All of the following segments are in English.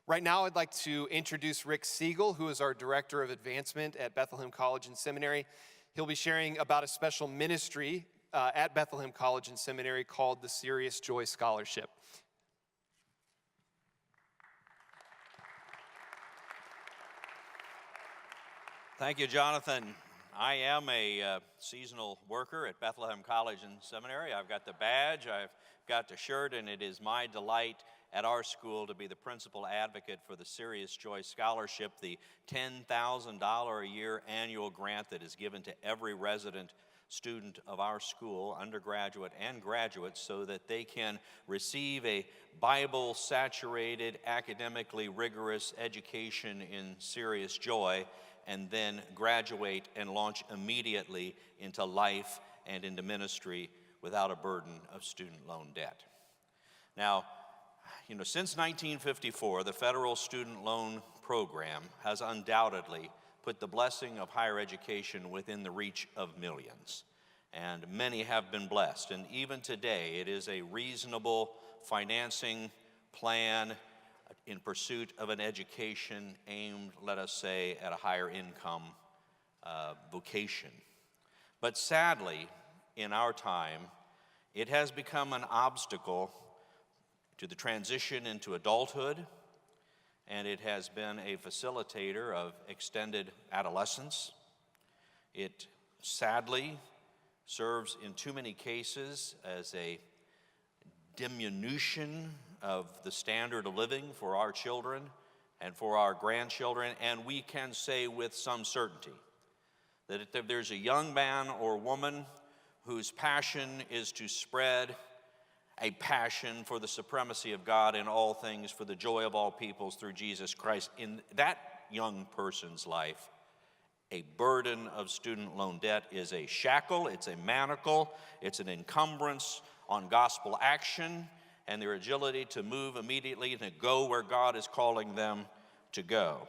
Right now, I'd like to introduce Rick Siegel, who is our Director of Advancement at Bethlehem College and Seminary. He'll be sharing about a special ministry at Bethlehem College and Seminary called the Serious Joy Scholarship. Thank you, Jonathan. I am a seasonal worker at Bethlehem College and Seminary. I've got the badge, I've got the shirt, and it is my delight at our school to be the principal advocate for the Serious Joy Scholarship, the $10,000 a year annual grant that is given to every resident student of our school, undergraduate and graduate, so that they can receive a Bible-saturated, academically rigorous education in serious joy, and then graduate and launch immediately into life and into ministry without a burden of student loan debt. Now, since 1954, the federal student loan program has undoubtedly put the blessing of higher education within the reach of millions. And many have been blessed. And even today, it is a reasonable financing plan in pursuit of an education aimed, let us say, at a higher income vocation. But sadly, in our time, it has become an obstacle to the transition into adulthood, and it has been a facilitator of extended adolescence. It sadly serves in too many cases as a diminution of the standard of living for our children and for our grandchildren, and we can say with some certainty that if there's a young man or woman whose passion is to spread a passion for the supremacy of God in all things, for the joy of all peoples through Jesus Christ, in that young person's life, a burden of student loan debt is a shackle, it's a manacle, it's an encumbrance on gospel action and their agility to move immediately and to go where God is calling them to go.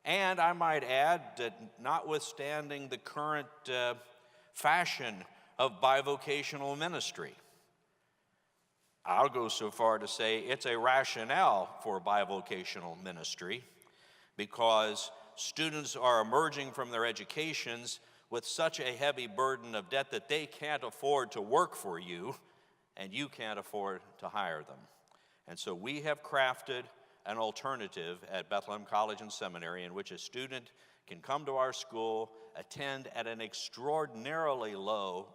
And I might add that notwithstanding the current fashion of bivocational ministry, I'll go so far to say it's a rationale for bivocational ministry because students are emerging from their educations with such a heavy burden of debt that they can't afford to work for you and you can't afford to hire them. And so we have crafted an alternative at Bethlehem College and Seminary in which a student can come to our school, attend at an extraordinarily low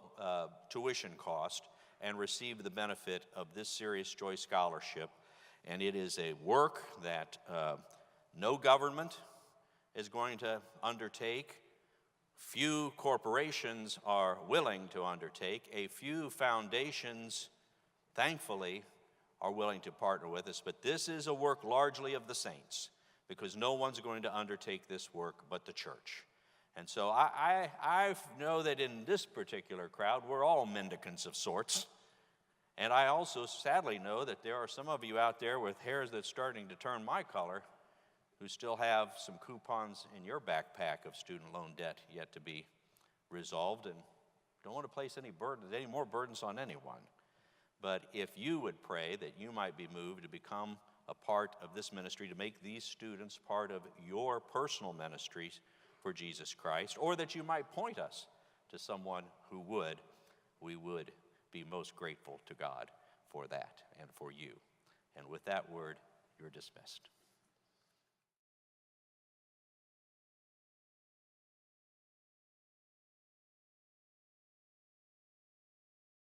tuition cost, and receive the benefit of this Serious Joy Scholarship. And it is a work that no government is going to undertake. Few corporations are willing to undertake. A few foundations, thankfully, are willing to partner with us. But this is a work largely of the saints, because no one's going to undertake this work but the church. And so I know that in this particular crowd, we're all mendicants of sorts. And I also sadly know that there are some of you out there with hairs that's starting to turn my color who still have some coupons in your backpack of student loan debt yet to be resolved, and don't want to place any more burdens on anyone. But if you would pray that you might be moved to become a part of this ministry, to make these students part of your personal ministries for Jesus Christ, or that you might point us to someone who would, we would be most grateful to God for that and for you. And with that word, you're dismissed.